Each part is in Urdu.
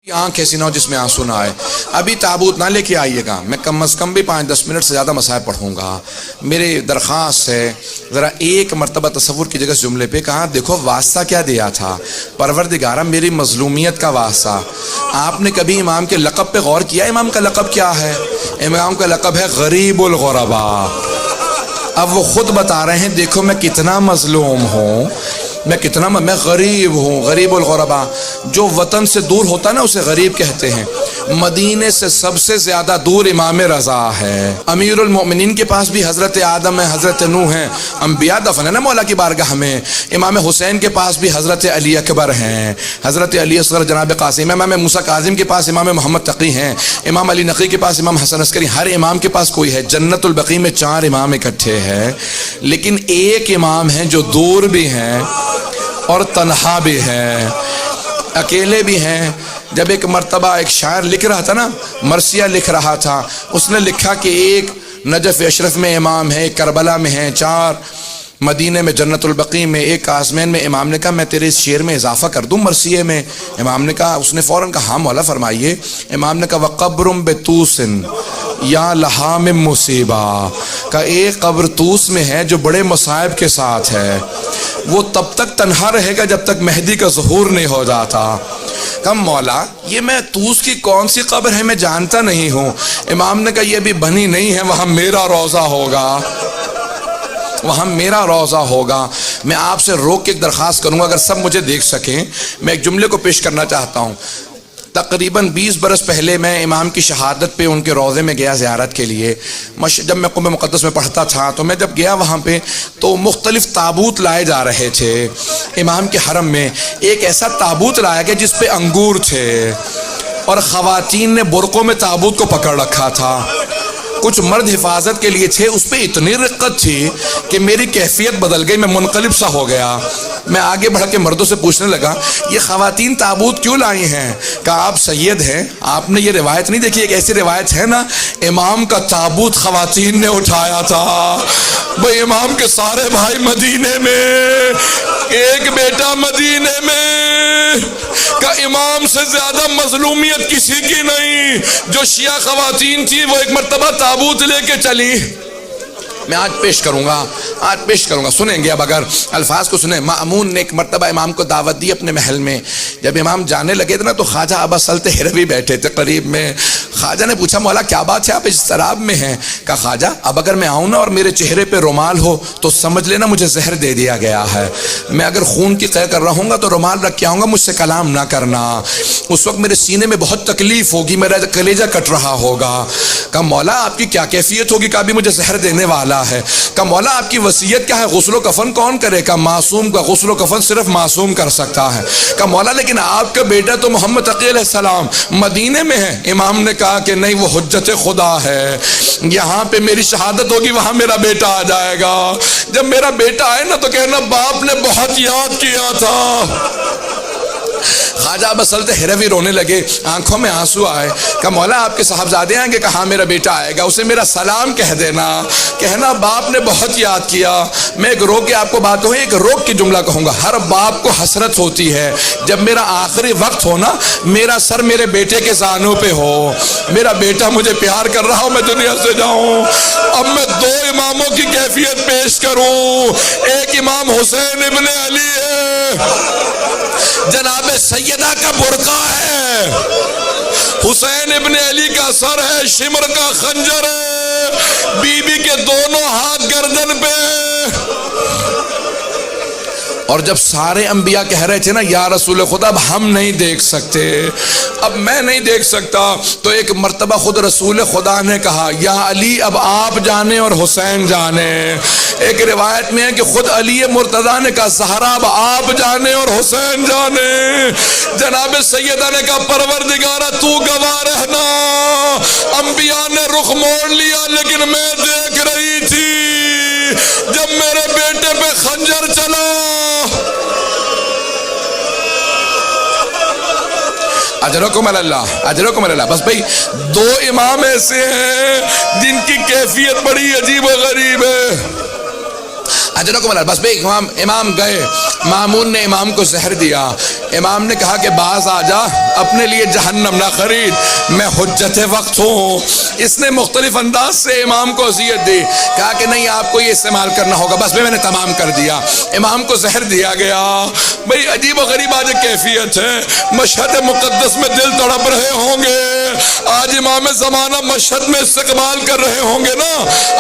آنکھ ایسی نہ ہو جس میں آنسو نہ آئے. ابھی تابوت نہ لے کے آئیے گا, میں کم از کم بھی 5-10 منٹ سے زیادہ مسائل پڑھوں گا. میری درخواست ہے ذرا ایک مرتبہ تصور کی جگہ جملے پہ کہا دیکھو واسطہ کیا دیا تھا, پروردگارہ میری مظلومیت کا واسطہ. آپ نے کبھی امام کے لقب پہ غور کیا؟ امام کا لقب کیا ہے؟ امام کا لقب ہے غریب الغرباء. اب وہ خود بتا رہے ہیں دیکھو میں کتنا مظلوم ہوں, میں غریب ہوں. غریب الغرباء, جو وطن سے دور ہوتا نا اسے غریب کہتے ہیں. مدینے سے سب سے زیادہ دور امام رضا ہے. امیر المؤمنین کے پاس بھی حضرت آدم ہے, حضرت نوح ہیں, انبیاء دفن ہے نا مولا کی بارگاہ میں. امام حسین کے پاس بھی حضرت علی اکبر ہیں, حضرت علی اصغر جناب قاسم. امام موسیٰ کاظم کے پاس امام محمد تقی ہیں, امام علی نقی کے پاس امام حسن عسکری. ہر امام کے پاس کوئی ہے. جنت البقیع میں 4 امام اکٹھے ہیں, لیکن ایک امام ہے جو دور بھی ہیں اور تنہا بھی ہیں, اکیلے بھی ہیں. جب ایک مرتبہ ایک شاعر لکھ رہا تھا نا, مرثیہ لکھ رہا تھا, اس نے لکھا کہ ایک نجف اشرف میں امام ہے, ایک کربلا میں ہیں, 4 مدینے میں جنت البقیع میں, ایک آزمین میں. امام نے کہا میں تیرے اس شعر میں اضافہ کر دوں مرثیے میں؟ امام نے کہا, اس نے فوراً کہا ہاں مولا فرمائیے. امام نے کہا وَقَبْرٌ بِطُوسٍ یا لہا من مصیبہ, کا ایک قبر طوس میں ہے جو بڑے مصائب کے ساتھ ہے. وہ تب تک تنہا رہے گا جب تک مہدی کا ظہور نہیں ہو جاتا. کہا مولا یہ میں طوس کی کون سی قبر ہے میں جانتا نہیں ہوں. امام نے کہا یہ بھی بنی نہیں ہے, وہاں میرا روضہ ہوگا, وہاں میرا روضہ ہوگا. میں آپ سے روک کے ایک درخواست کروں گا اگر سب مجھے دیکھ سکیں. میں ایک جملے کو پیش کرنا چاہتا ہوں. تقریباً 20 برس پہلے میں امام کی شہادت پہ ان کے روضے میں گیا زیارت کے لیے. جب میں قم مقدس میں پڑھتا تھا تو میں جب گیا وہاں پہ تو مختلف تابوت لائے جا رہے تھے امام کے حرم میں. ایک ایسا تابوت لایا گیا جس پہ انگور تھے اور خواتین نے برقعوں میں تابوت کو پکڑ رکھا تھا. کچھ مرد حفاظت کے لیے تھے. اس پہ اتنی رقت تھی کہ میری کیفیت بدل گئی, میں منقلب سا ہو گیا. میں آگے بڑھ کے مردوں سے پوچھنے لگا یہ خواتین تابوت کیوں لائی ہیں؟ کہا آپ سید ہیں, آپ نے یہ روایت نہیں دیکھی؟ ایک ایسی روایت ہے نا امام کا تابوت خواتین نے اٹھایا تھا. بھئی امام کے سارے بھائی مدینے میں, ایک بیٹا مدینے میں, کہ امام سے زیادہ مظلومیت کسی کی نہیں. جو شیعہ خواتین تھی وہ ایک مرتبہ تابوت لے کے چلی. میں آج پیش کروں گا, سنیں گے اب اگر الفاظ کو سنیں. مأمون نے ایک مرتبہ امام کو دعوت دی اپنے محل میں. جب امام جانے لگے تھے نا تو خواجہ ابا سلط ہروی بیٹھے تھے قریب میں. خواجہ نے پوچھا مولا کیا بات ہے آپ اس شراب میں ہیں؟ کہا خواجہ اب اگر میں آؤں نا اور میرے چہرے پہ رومال ہو تو سمجھ لینا مجھے زہر دے دیا گیا ہے. میں اگر خون کی قے کر رہا ہوں گا تو رومال رکھ کے آؤں گا, مجھ سے کلام نہ کرنا. اس وقت میرے سینے میں بہت تکلیف ہوگی, میرا کلیجہ کٹ رہا ہوگا. کہا مولا آپ کی کیا کیفیت ہوگی؟ کہا بھی مجھے زہر دینے والا ہے. کہ مولا آپ کی وصیت کیا ہے؟ غسل و کفن کون کرے؟ کہ معصوم کا غسل و کفن صرف معصوم کر سکتا ہے. کہ مولا لیکن آپ کا بیٹا تو محمد تقی علیہ السلام مدینے میں ہے. امام نے کہا کہ نہیں, وہ حجت خدا ہے, یہاں پہ میری شہادت ہوگی وہاں میرا بیٹا آ جائے گا. جب میرا بیٹا آئے نا تو کہنا باپ نے بہت یاد کیا تھا. خواجہ ابا سلط ہروی رونے لگے, آنکھوں میں آنسو آئے. کہ مولا آپ کے صاحبزادے آئیں گے؟ کہا میرا بیٹا آئے گا, اسے میرا سلام کہہ دینا, کہنا باپ نے بہت یاد کیا. میں ایک روک کے آپ کو بات ایک روک کے جملہ کہوں گا. ہر باپ کو حسرت ہوتی ہے جب میرا آخری وقت ہو نا, میرا سر میرے بیٹے کے زانوں پہ ہو, میرا بیٹا مجھے پیار کر رہا ہو, میں دنیا سے جاؤں. اب میں 2 اماموں کی کیفیت پیش کروں. ایک امام حسین ابن علی ہے, جناب سیدہ کا برقع ہے. حسین ابن علی کا سر ہے, شمر کا خنجر ہے, بی بی کے دونوں ہاتھ گردن پہ. اور جب سارے انبیاء کہہ رہے تھے نا یا رسول خدا اب ہم نہیں دیکھ سکتے, اب میں نہیں دیکھ سکتا, تو ایک مرتبہ خود رسول خدا نے کہا یا علی اب آپ جانے اور حسین جانے. ایک روایت میں ہے کہ خود علی مرتضیٰ نے کہا زہرا اب آپ جانے اور حسین جانے. جناب سیدہ نے کہا پروردگارہ تو گواہ رہنا, انبیاء نے رخ موڑ لیا لیکن میں دیکھ رہی تھی جب میرے بیٹے پہ خنجر چلا. اجرکم اللہ, اجرکم اللہ. بس بھئی 2 امام ایسے ہیں جن کی کیفیت بڑی عجیب و غریب ہے. اجرکم اللہ۔ بس بھئی امام گئے، مامون نے امام کو زہر دیا، امام نے کہا کہ باز آ جا، اپنے لیے جہنم نہ خرید، میں حجت وقت ہوں۔ اس نے مختلف انداز سے امام کو اذیت دی، کہا کہ نہیں آپ کو یہ استعمال کرنا ہوگا، بس میں نے تمام کر دیا، امام کو زہر دیا گیا۔ بھئی عجیب و غریب آج کیفیت ہے، مشہد مقدس میں دل تڑپ رہے ہوں گے، آج امام زمانہ مشہد میں استقبال کر رہے ہوں گے نا،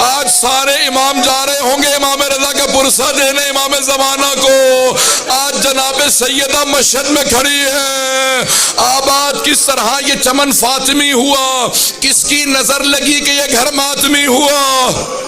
آج سارے امام جا رہے ہوں گے امام رضا کا پرسہ دینے امام زمانہ کو، آج جناب سیدہ مشہد میں کھڑی ہے، آباد کس طرح یہ چمن فاطمی ہوا، کس کی نظر لگی کہ یہ گھر ماتمی ہوا۔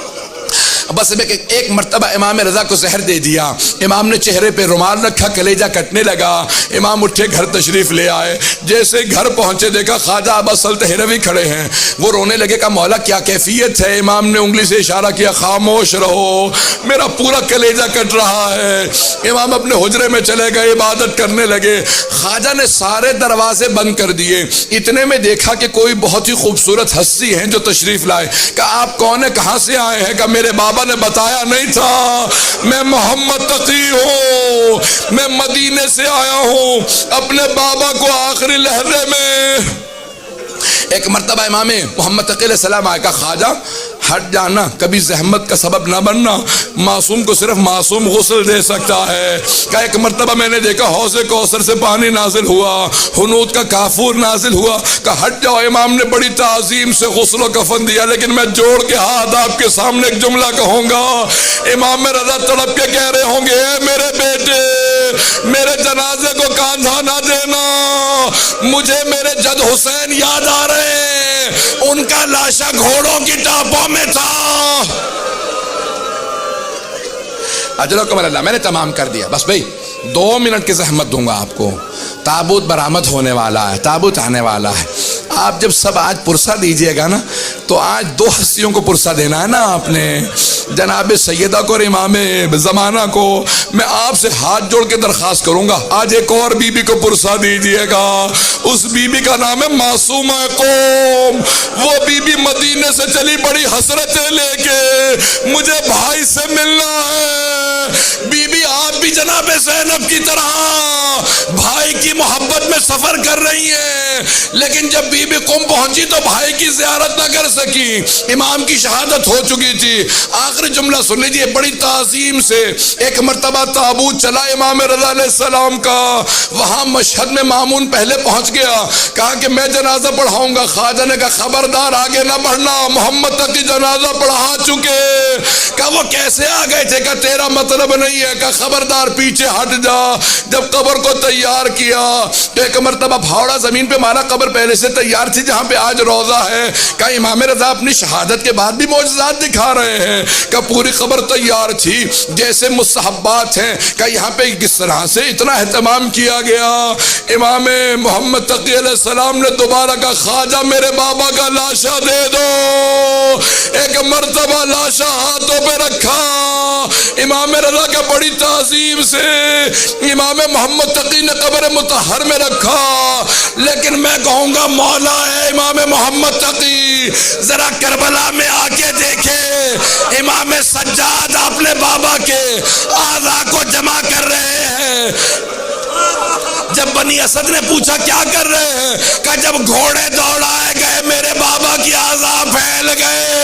بس ایک مرتبہ امام رضا کو زہر دے دیا، امام نے چہرے پہ رومال رکھا، کلیجہ کٹنے لگا، امام اٹھے گھر تشریف لے آئے، جیسے گھر پہنچے دیکھا خواجہ ابا سلط ہروی کھڑے ہیں، وہ رونے لگے، کہا مولا کیا کیفیت ہے؟ امام نے انگلی سے اشارہ کیا، خاموش رہو، میرا پورا کلیجہ کٹ رہا ہے۔ امام اپنے حجرے میں چلے گئے، عبادت کرنے لگے، خواجہ نے سارے دروازے بند کر دیے، اتنے میں دیکھا کہ کوئی بہت ہی خوبصورت ہستی ہیں جو تشریف لائے، کہا آپ کون ہیں، کہاں سے آئے ہیں؟ کہا میرے بابا نے بتایا نہیں تھا، میں محمد تقی ہوں، میں مدینے سے آیا ہوں اپنے بابا کو آخری لحظے میں۔ ایک مرتبہ امام محمد تقی علیہ السلام آئے، کہا خواجہ ہٹ جانا، کبھی زحمت کا سبب نہ بننا، معصوم کو صرف معصوم غسل دے سکتا ہے۔ کہا ایک مرتبہ میں نے دیکھا حوض کوثر سے پانی نازل ہوا، حنوط کا کافور نازل ہوا، کہا ہٹ جاؤ، امام نے بڑی تعظیم سے غسل و کفن دیا، لیکن میں جوڑ کے ہاتھ آپ کے سامنے ایک جملہ کہوں گا، امام رضا تڑپ کے کہہ رہے ہوں گے، اے میرے بیٹے میرے جنازے کو کاندھا نہ دینا، مجھے میرے جد حسین یاد آ رہے ہیں، ان کا لاشا گھوڑوں کی ٹاپوں میں تھا۔ اجرکم اللہ، میں نے تمام کر دیا، بس بھئی 2 منٹ کی زحمت دوں گا آپ کو، تابوت برآمد ہونے والا ہے، تابوت آنے والا ہے، آپ جب سب آج پرسہ دیجئے گا نا تو آج 2 ہستیوں کو پرسہ دینا ہے نا آپ نے، جناب سیدہ کو اور امام زمانہ کو۔ میں آپ سے ہاتھ جوڑ کے درخواست کروں گا آج ایک اور بی بی کو پرسہ دیجئے گا، اس بی بی کا نام ہے معصومہ قوم، وہ بی بی مدینے سے چلی بڑی حسرتیں لے کے، مجھے بھائی سے ملنا ہے۔ بی بی آپ بھی جناب زینب کی طرح بھائی کی محبت میں سفر کر رہی ہیں، لیکن جب بی بی قم پہنچی تو بھائی کی زیارت نہ کر سکی، امام کی شہادت ہو چکی تھی۔ آخری جملہ سن لیجئے بڑی تعظیم سے، ایک مرتبہ تابوت چلا امام رضا علیہ السلام کا، وہاں مشہد میں مامون پہلے پہنچ گیا، کہا کہ میں جنازہ پڑھاؤں گا، خواجہ نے کہا خبردار آگے نہ بڑھنا، محمد تقی جنازہ پڑھا چکے۔ کہا وہ کیسے آ گئے تھے؟ کہا تیرا مطلب نہیں ہے، کہا خبردار پیچھے ہٹ جا۔ جب قبر کو تیار کیا تو ایک مرتبہ پھاوڑا زمین پہ مارا، قبر پہلے سے تیار تھی جہاں پہ آج روضہ ہے، کہا امام رضا اپنی شہادت کے بعد بھی معجزات دکھا رہے ہیں، کہا پوری قبر تیار تھی جیسے مستحبات ہیں، کہا یہاں پہ کس طرح سے اتنا اہتمام کیا گیا۔ امام محمد تقی علیہ السلام نے دوبارہ کہا خواجہ میرے بابا کا لاشا دے دو، ایک مرتبہ لاشا ہاتھوں پہ رکھا، امام رضا کا بڑی تعظیم سے امام محمد تقی نے قبر مطہر میں رکھا، لیکن میں کہوں گا مولا ہے امام محمد تقی ذرا کربلا میں آ کے دیکھے، امام سجاد اپنے بابا کے اعضاء کو جمع کر رہے ہیں۔ جب بنی اسد نے پوچھا کیا کر رہے ہیں، کہا جب گھوڑے دوڑائے گئے میرے بابا کی اعضاء پھیل گئے،